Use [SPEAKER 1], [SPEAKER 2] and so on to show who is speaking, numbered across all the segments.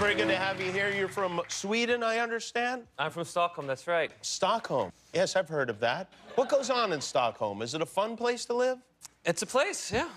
[SPEAKER 1] very good to have you here. You're from Sweden, I understand?
[SPEAKER 2] I'm from Stockholm, that's right.
[SPEAKER 1] Stockholm. Yes, I've heard of that. What goes on in Stockholm? Is it a fun place to live?
[SPEAKER 2] It's a place, yeah.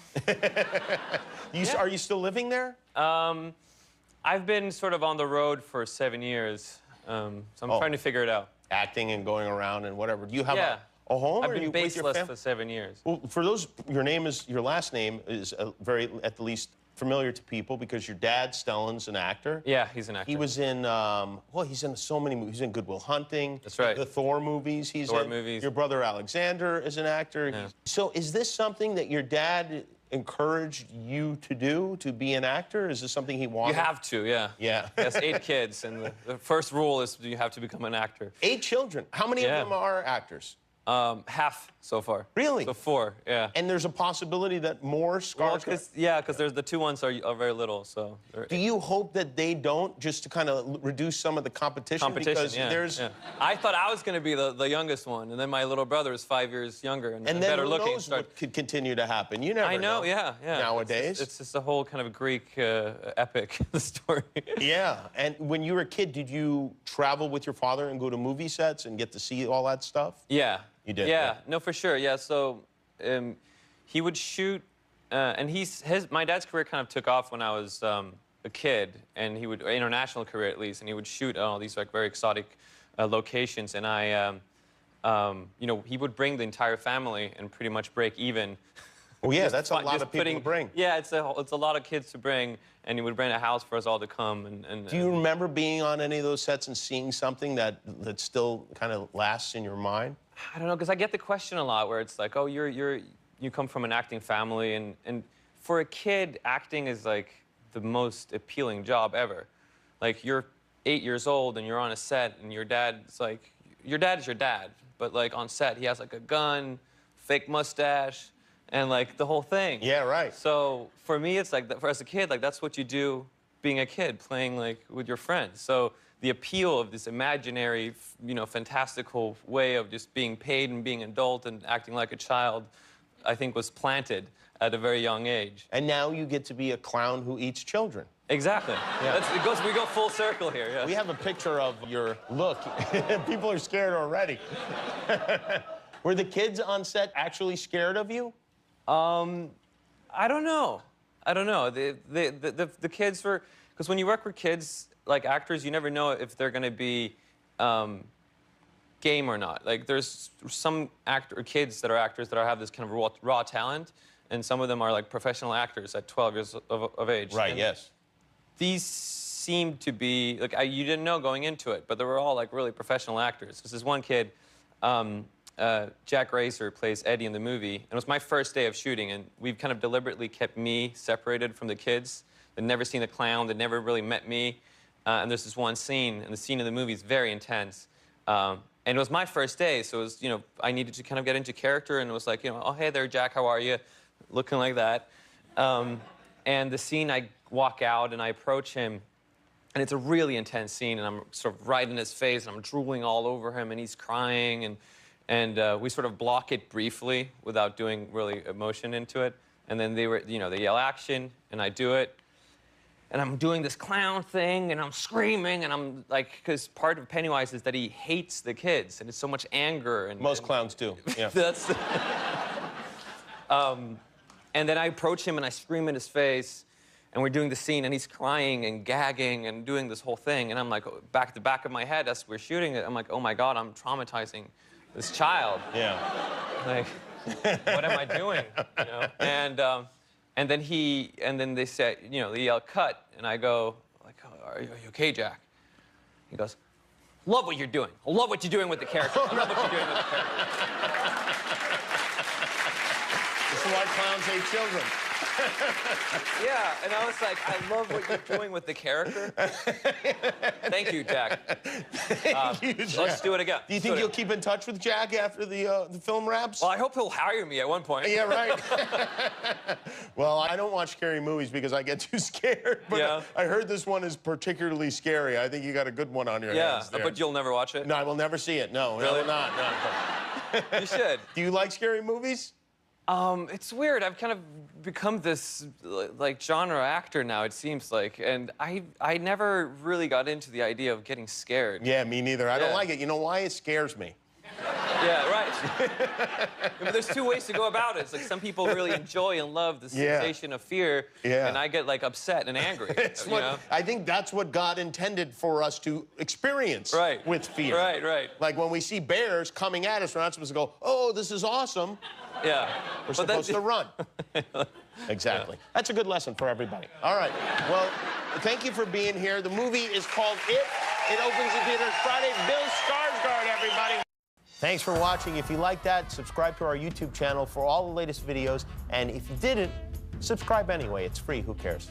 [SPEAKER 1] Are you still living there?
[SPEAKER 2] I've been sort of on the road for 7 years, so I'm trying to figure it out.
[SPEAKER 1] Acting and going around and whatever. Do you have a home?
[SPEAKER 2] I've
[SPEAKER 1] or
[SPEAKER 2] been
[SPEAKER 1] you with your
[SPEAKER 2] baseless for 7 years.
[SPEAKER 1] Well, for those, your last name is very, at the least, familiar to people because your dad, Stellan's an actor.
[SPEAKER 2] Yeah, he's an actor.
[SPEAKER 1] He was in, well, he's in so many movies. He's in Good Will Hunting.
[SPEAKER 2] That's right.
[SPEAKER 1] The Thor movies. He's
[SPEAKER 2] Thor
[SPEAKER 1] in.
[SPEAKER 2] movies.
[SPEAKER 1] Your brother Alexander is an actor.
[SPEAKER 2] Yeah.
[SPEAKER 1] So is this something that your dad encouraged you to do, to be an actor? Is this something he wanted?
[SPEAKER 2] You have to, yeah.
[SPEAKER 1] Yeah.
[SPEAKER 2] He has 8 kids, and the first rule is you have to become an actor.
[SPEAKER 1] 8 children. How many of them are actors?
[SPEAKER 2] Half so far.
[SPEAKER 1] Really?
[SPEAKER 2] So 4, yeah.
[SPEAKER 1] And there's a possibility that more scars...
[SPEAKER 2] Well, because there's the 2 ones are very little, so...
[SPEAKER 1] Do you hope that they don't, just to kind of reduce some of the competition? Because there's...
[SPEAKER 2] Yeah. I thought I was going to be the youngest one, and then my little brother is 5 years younger and better looking.
[SPEAKER 1] And then who knows what could continue to happen? You never know.
[SPEAKER 2] Yeah.
[SPEAKER 1] Nowadays.
[SPEAKER 2] It's just a whole kind of Greek epic, the story.
[SPEAKER 1] Yeah, and when you were a kid, did you travel with your father and go to movie sets and get to see all that stuff?
[SPEAKER 2] Yeah.
[SPEAKER 1] You did?
[SPEAKER 2] Yeah, no, for sure, yeah. So he would shoot, and my dad's career kind of took off when I was a kid, and he would, international career at least, and he would shoot all these like very exotic locations, and you know, he would bring the entire family and pretty much break even.
[SPEAKER 1] Oh yeah, that's a lot of people to bring.
[SPEAKER 2] Yeah, it's a lot of kids to bring, and he would rent a house for us all to come.
[SPEAKER 1] Do you remember being on any of those sets and seeing something that still kind of lasts in your mind?
[SPEAKER 2] I don't know, because I get the question a lot where it's like, oh, you come from an acting family, and for a kid, acting is like the most appealing job ever. Like, you're 8 years old and you're on a set, and your dad's like, your dad is your dad, but like on set, he has like a gun, fake mustache, and like the whole thing.
[SPEAKER 1] Yeah, right.
[SPEAKER 2] So for me, it's like, as a kid, like that's what you do being a kid, playing like with your friends. So the appeal of this imaginary, you know, fantastical way of just being paid and being adult and acting like a child, I think was planted at a very young age.
[SPEAKER 1] And now you get to be a clown who eats children.
[SPEAKER 2] Exactly. Yeah. We go full circle here, yeah.
[SPEAKER 1] We have a picture of your look. People are scared already. Were the kids on set actually scared of you?
[SPEAKER 2] I don't know. The kids were, because when you work with kids, like actors, you never know if they're going to be game or not. Like, there's some kids that are actors that have this kind of raw talent, and some of them are like professional actors at 12 years of age.
[SPEAKER 1] Right,
[SPEAKER 2] and
[SPEAKER 1] yes.
[SPEAKER 2] These seemed to be, like, you didn't know going into it, but they were all like really professional actors. There's this one kid, Jack Racer plays Eddie in the movie, and it was my first day of shooting, and we've kind of deliberately kept me separated from the kids. They'd never seen the clown, they'd never really met me. And there's this one scene, and the scene in the movie is very intense. And it was my first day, so it was, you know, I needed to kind of get into character, and it was like, you know, oh, hey there, Jack, how are you? Looking like that. And the scene, I walk out, and I approach him, and it's a really intense scene, and I'm sort of right in his face, and I'm drooling all over him, and he's crying, and we sort of block it briefly without doing really emotion into it. And then they yell action, and I do it. And I'm doing this clown thing, and I'm screaming, and I'm like, because part of Pennywise is that he hates the kids, and it's so much anger.
[SPEAKER 1] Most clowns do, yeah.
[SPEAKER 2] And then I approach him, and I scream in his face, and we're doing the scene, and he's crying and gagging and doing this whole thing. And I'm like, the back of my head, as we're shooting it, I'm like, oh my God, I'm traumatizing this child.
[SPEAKER 1] Yeah.
[SPEAKER 2] Like, what am I doing? You know? And then they say, you know, they yell cut, and I go, like, oh, are you okay, Jack? He goes, love what you're doing. I love what you're doing with the character. I love what you're doing with the character.
[SPEAKER 1] This is why clowns hate children.
[SPEAKER 2] Yeah, and I was like, I love what you're doing with the character. Thank you, Jack.
[SPEAKER 1] Thank you, Jack.
[SPEAKER 2] Let's do it again.
[SPEAKER 1] Do you think you'll keep in touch with Jack after the film wraps?
[SPEAKER 2] Well, I hope he'll hire me at one point.
[SPEAKER 1] Yeah, right. Well, I don't watch scary movies because I get too scared, but yeah. I heard this one is particularly scary. I think you got a good one on your hands there.
[SPEAKER 2] But you'll never watch it?
[SPEAKER 1] No, I will never see it. No,
[SPEAKER 2] really?
[SPEAKER 1] I will not. No.
[SPEAKER 2] You should.
[SPEAKER 1] Do you like scary movies?
[SPEAKER 2] It's weird. I've kind of become this like genre actor now, it seems like, and I never really got into the idea of getting scared.
[SPEAKER 1] Yeah, me neither. I don't like it. You know why? It scares me.
[SPEAKER 2] Yeah, right. But there's two ways to go about it. It's like some people really enjoy and love the sensation of fear, and I get like upset and angry.
[SPEAKER 1] I think that's what God intended for us to experience with fear.
[SPEAKER 2] Right.
[SPEAKER 1] Like when we see bears coming at us, we're not supposed to go, oh, this is awesome.
[SPEAKER 2] Yeah.
[SPEAKER 1] We're supposed to run. Exactly. Yeah. That's a good lesson for everybody. All right. Well, thank you for being here. The movie is called It. It opens in theaters Friday. Bill Skarsgård, everybody. Thanks for watching. If you like that, subscribe to our YouTube channel for all the latest videos. And if you didn't, subscribe anyway. It's free. Who cares?